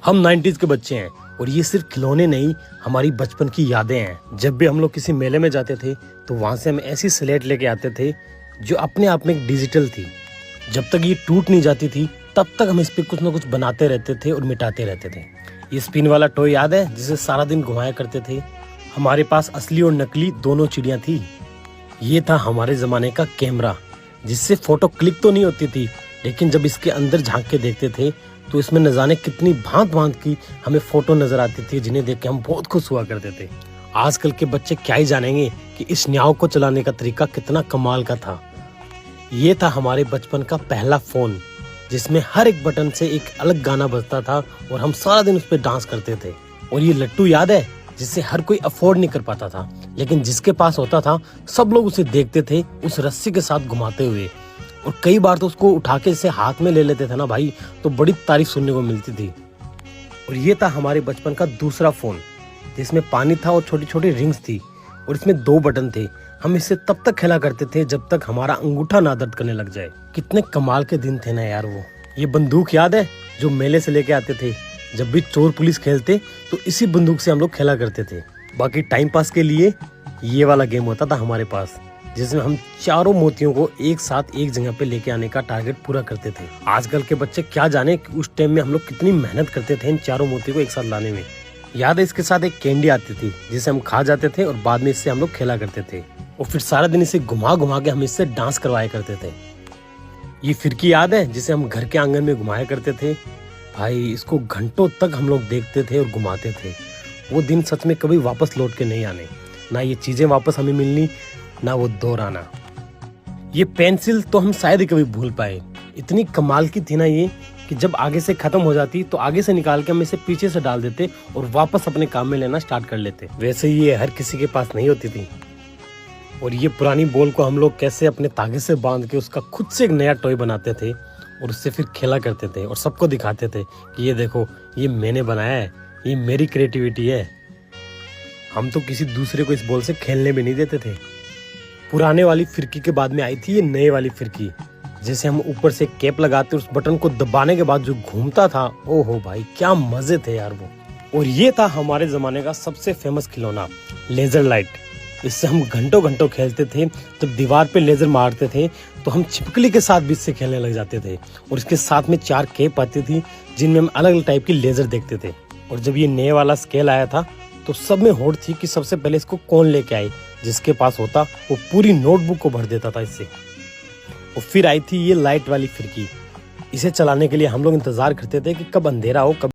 हम 90s के बच्चे हैं और ये सिर्फ खिलौने नहीं, हमारी बचपन की यादें हैं। जब भी हम लोग किसी मेले में जाते थे तो वहाँ से हम ऐसी स्लेट लेके आते थे जो अपने आप में एक डिजिटल थी। जब तक ये टूट नहीं जाती थी तब तक हम इस पे कुछ ना कुछ बनाते रहते थे और मिटाते रहते थे। ये स्पिन वाला टॉय याद है जिसे सारा दिन घुमाया करते थे? हमारे पास असली और नकली दोनों चिड़िया थी। ये था हमारे ज़माने का कैमरा जिससे फ़ोटो क्लिक तो नहीं होती थी, लेकिन जब इसके अंदर झांक के देखते थे तो इसमें न जाने कितनी भांत भांत की हमें फ़ोटो नज़र आती थी, जिन्हें देख के हम बहुत खुश हुआ करते थे। आजकल के बच्चे क्या ही जानेंगे कि इस न्याव को चलाने का तरीका कितना कमाल का था। ये था हमारे बचपन का पहला फ़ोन जिसमें हर एक बटन से एक अलग गाना बजता था और हम सारा दिन उस पर डांस करते थे। और ये लट्टू याद है जिसे हर कोई अफोर्ड नहीं कर पाता था, लेकिन जिसके पास होता था सब लोग उसे देखते थे उस रस्सी के साथ घुमाते हुए, और कई बार तो उसको उठा के इसे हाथ में ले लेते थे ना भाई, तो बड़ी तारीफ सुनने को मिलती थी। और ये था हमारे बचपन का दूसरा फ़ोन जिसमें पानी था और छोटी छोटी रिंग्स थी और इसमें 2 बटन थे। हम इससे तब तक खेला करते थे जब तक हमारा अंगूठा ना दर्द करने लग जाए। कितने कमाल के दिन थे ना यार वो। ये बंदूक याद है जो मेले से लेके आते थे? जब भी चोर पुलिस खेलते तो इसी बंदूक से हम लोग खेला करते थे। बाकी टाइम पास के लिए ये वाला गेम होता था हमारे पास जिसमें हम चारों मोतियों को एक साथ एक जगह पे लेके आने का टारगेट पूरा करते थे। आजकल के बच्चे क्या जाने कि उस टाइम में हम लोग कितनी मेहनत करते थे इन चारों मोतियों को एक साथ लाने में। याद है इसके साथ एक कैंडी आती थी जिसे हम खा जाते थे और बाद में इससे हम लोग खेला करते थे, और फिर सारा दिन इसे घुमा घुमा के हम इससे डांस करवाया करते थे। ये फिरकी याद है जिसे हम घर के आंगन में घुमाया करते थे? भाई इसको घंटों तक हम लोग देखते थे और घुमाते थे। वो दिन सच में कभी वापस लौट के नहीं आने, ना ये चीजें वापस हमें मिलनी, ना वो दौर आना। ये पेंसिल तो हम शायद ही कभी भूल पाए। इतनी कमाल की थी ना ये कि जब आगे से खत्म हो जाती तो आगे से निकाल के हम इसे पीछे से डाल देते और वापस अपने काम में लेना स्टार्ट कर लेते। वैसे ये हर किसी के पास नहीं होती थी। और ये पुरानी बॉल को हम लोग कैसे अपने तागे से बांध के उसका खुद से एक नया टॉय बनाते थे और उससे फिर खेला करते थे और सबको दिखाते थे कि ये देखो ये मैंने बनाया है, ये मेरी क्रिएटिविटी है। हम तो किसी दूसरे को इस बॉल से खेलने भी नहीं देते थे। पुराने वाली फिरकी के बाद में आई थी ये नए वाली फिरकी, जैसे हम ऊपर से कैप लगाते उस बटन को दबाने के बाद जो घूमता था, ओहो भाई क्या मजे थे यार वो। और ये था हमारे जमाने का सबसे फेमस खिलौना, लेजर लाइट। इससे हम घंटों घंटों खेलते थे। जब दीवार पे लेजर मारते थे तो हम छिपकली के साथ भी इससे खेलने लग जाते थे, और इसके साथ में 4 कैप आती थी जिनमें हम अलग अलग टाइप की लेजर देखते थे। और जब ये नए वाला स्केल आया था तो सब में होड़ थी कि सबसे पहले इसको कौन लेके आए। जिसके पास होता वो पूरी नोटबुक को भर देता था इससे। और फिर आई थी ये लाइट वाली फिरकी। इसे चलाने के लिए हम लोग इंतजार करते थे कि कब अंधेरा हो, कब